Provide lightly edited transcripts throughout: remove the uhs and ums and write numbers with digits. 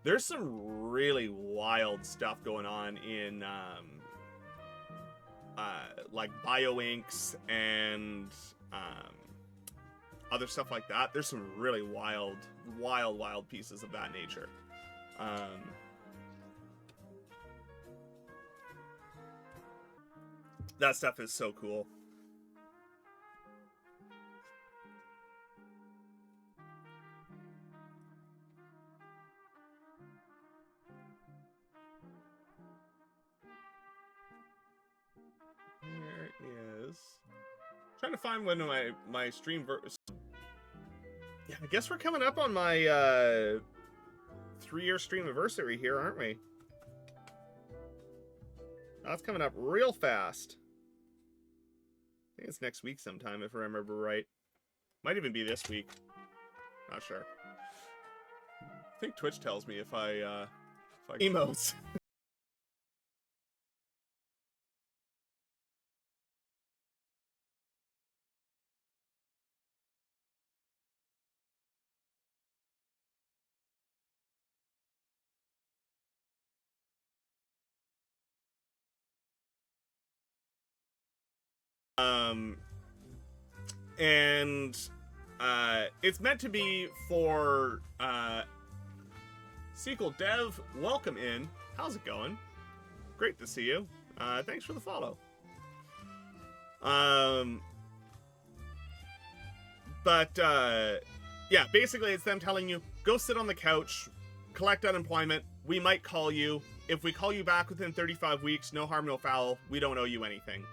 There's some really wild stuff going on in like bioinks and other stuff like that. There's some really wild pieces of that nature. That stuff is so cool. There is. Trying to find when my stream yeah, I guess we're coming up on my 3-year stream anniversary here, aren't we? That's coming up real fast. I think it's next week sometime, if I remember right. Might even be this week. Not sure. I think Twitch tells me if I emotes. And it's meant to be for SQL Dev. Welcome in. How's it going? Great to see you. Thanks for the follow. But yeah, basically it's them telling you, go sit on the couch, collect unemployment. We might call you. If we call you back within 35 weeks, no harm, no foul. We don't owe you anything.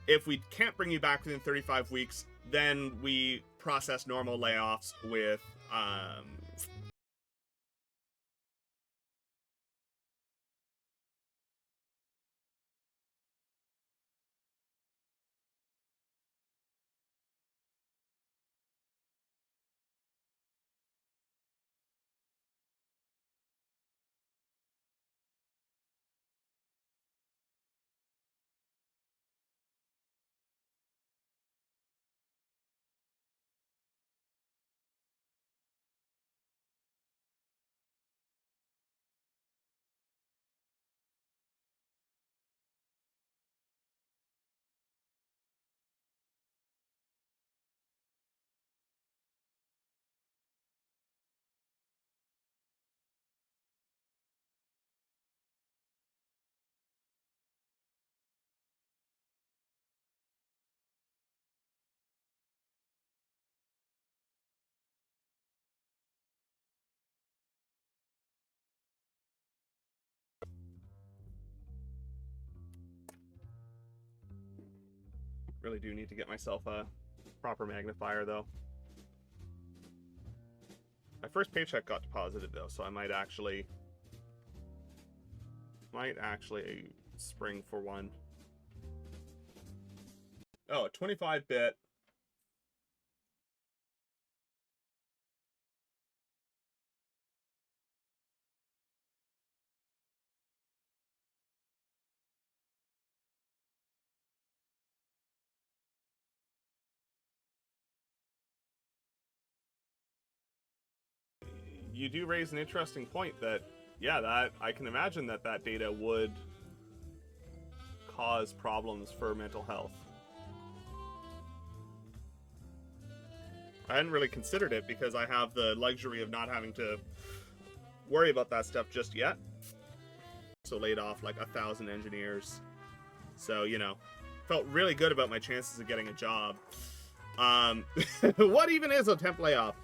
If we can't bring you back within 35 weeks, then we process normal layoffs with really do need to get myself a proper magnifier, though. My first paycheck got deposited, though, so I might actually spring for one. Oh, 25-bit. You do raise an interesting point that, yeah, that I can imagine that data would cause problems for mental health. I hadn't really considered it because I have the luxury of not having to worry about that stuff just yet. So laid off like 1,000 engineers. So, you know, felt really good about my chances of getting a job. What even is a temp layoff?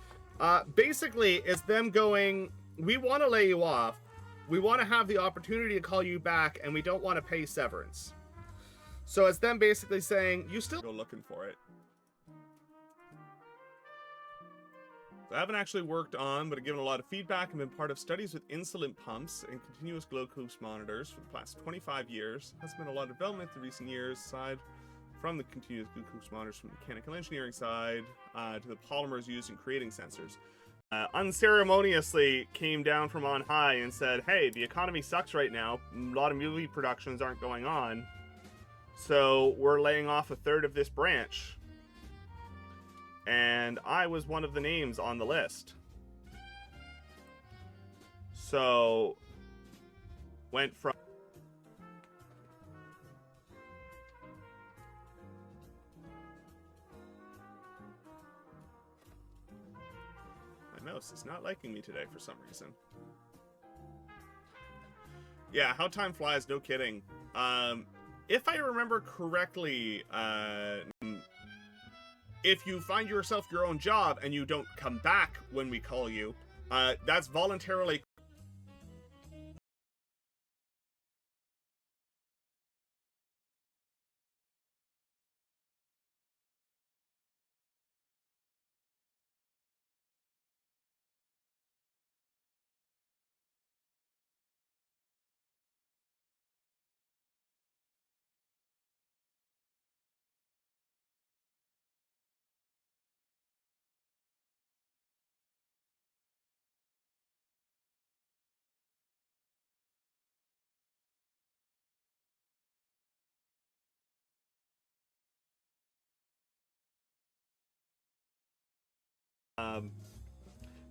Basically, it's them going, we want to lay you off, we want to have the opportunity to call you back, and we don't want to pay severance. So it's them basically saying, you still go looking for it. I haven't actually worked on, but I've given a lot of feedback and been part of studies with insulin pumps and continuous glucose monitors for the past 25 years. Has been a lot of development in recent years, aside from the continuous glucose monitors from the mechanical engineering side to the polymers used in creating sensors. Unceremoniously came down from on high and said, hey, the economy sucks right now. A lot of movie productions aren't going on. So we're laying off 1/3 of this branch. And I was one of the names on the list. So, went from... My mouse is not liking me today for some reason. Yeah, how time flies, no kidding. If I remember correctly, if you find yourself your own job and you don't come back when we call you, that's voluntarily...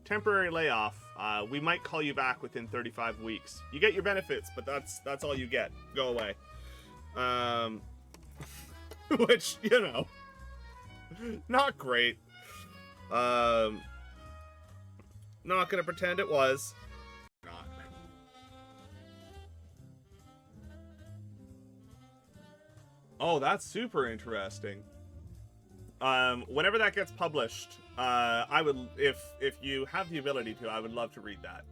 temporary layoff. We might call you back within 35 weeks. You get your benefits, but that's all you get. Go away. Which, you know, not great. Not gonna pretend it was. Not. Oh, that's super interesting. Whenever that gets published, I would, if you have the ability to, I would love to read that.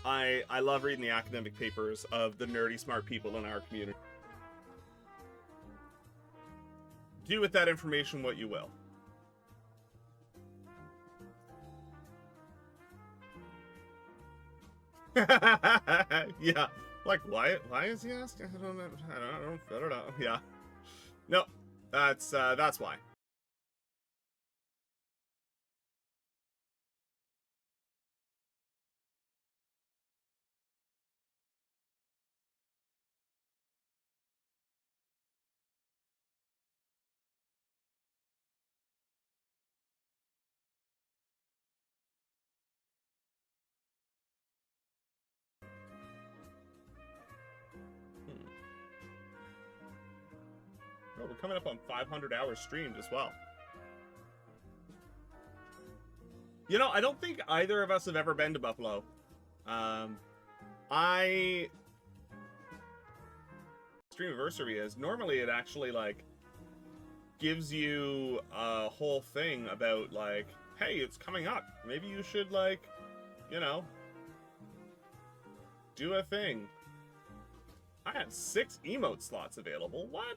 I love reading the academic papers of the nerdy smart people in our community. Do with that information what you will. Yeah, like why is he asking? I don't know. Yeah, no, that's why. Oh, we're coming up on 500 hours streamed as well. You know, I don't think either of us have ever been to Buffalo. Streamiversary is. Normally it actually, like, gives you a whole thing about, like, hey, it's coming up. Maybe you should, like, you know, do a thing. I have 6 emote slots available. What?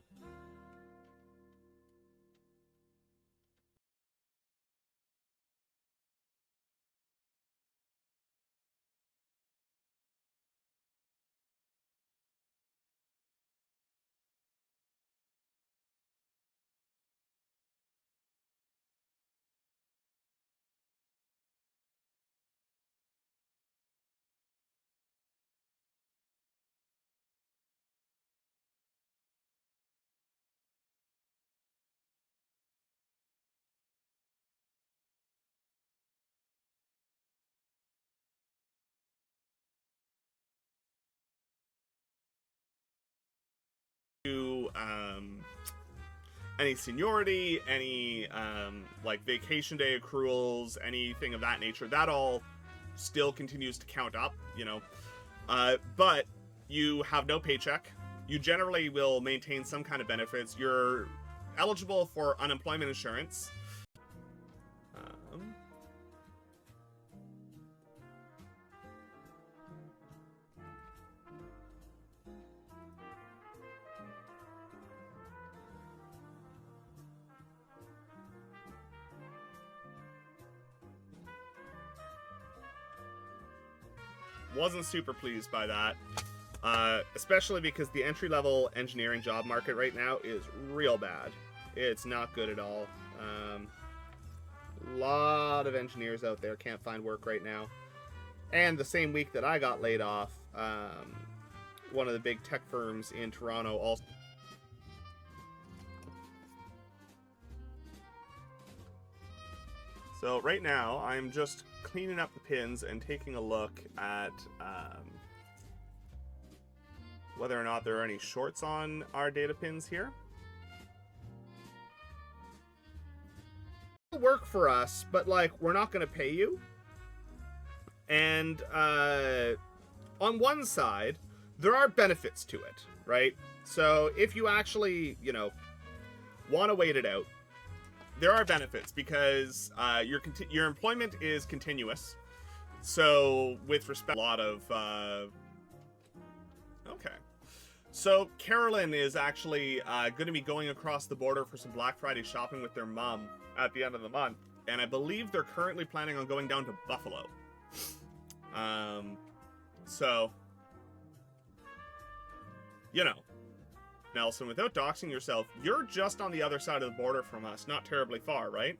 Any seniority, any like vacation day accruals, anything of that nature, that all still continues to count up, you know. But you have no paycheck. You generally will maintain some kind of benefits. You're eligible for unemployment insurance. Wasn't super pleased by that, especially because the entry-level engineering job market right now is real bad. It's not good at all. A lot of engineers out there can't find work right now. And the same week that I got laid off, one of the big tech firms in Toronto also... So right now, I'm just cleaning up the pins and taking a look at whether or not there are any shorts on our data pins here. It'll work for us, but like we're not going to pay you. And on one side, there are benefits to it, right? So if you actually, you know, want to wait it out, there are benefits because your employment is continuous. So with respect, a lot of okay. So Carolyn is actually going to be going across the border for some Black Friday shopping with their mom at the end of the month, and I believe they're currently planning on going down to Buffalo. So, you know, Nelson, without doxing yourself, you're just on the other side of the border from us, not terribly far, right?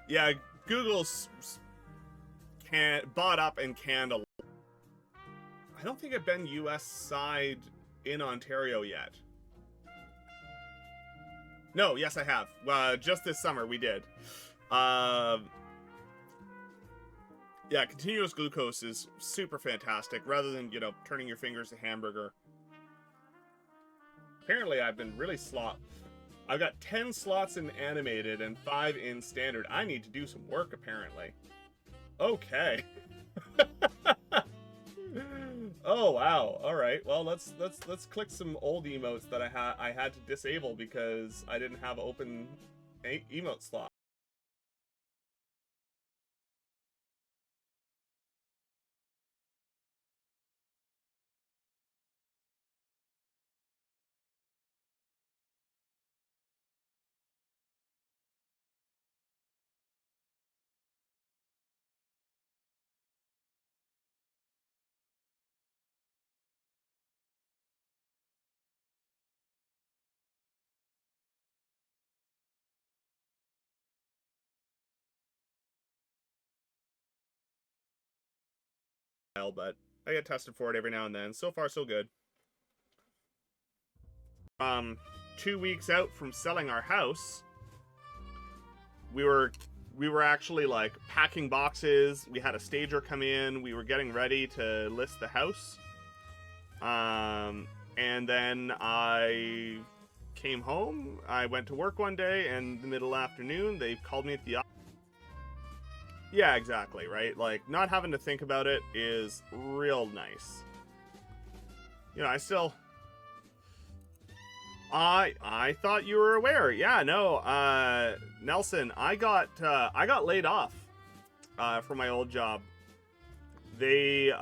Yeah, Google's bought up and canned a lot. I don't think I've been US side in Ontario yet. No, yes I have. Just this summer we did. Yeah, continuous glucose is super fantastic. Rather than, you know, turning your fingers to hamburger. Apparently I've been really I've got 10 slots in animated and 5 in standard. I need to do some work, apparently. Okay. Oh wow. All right. Well, let's click some old emotes that I had to disable because I didn't have open emote slot. But I get tested for it every now and then. So far, so good. 2 weeks out from selling our house, we were actually like packing boxes. We had a stager come in. We were getting ready to list the house. And then I came home. I went to work one day, and in the middle afternoon, they called me at the office. Yeah, exactly, right? Like, not having to think about it is real nice. You know, I thought you were aware. Yeah, no, Nelson, I got laid off from my old job. They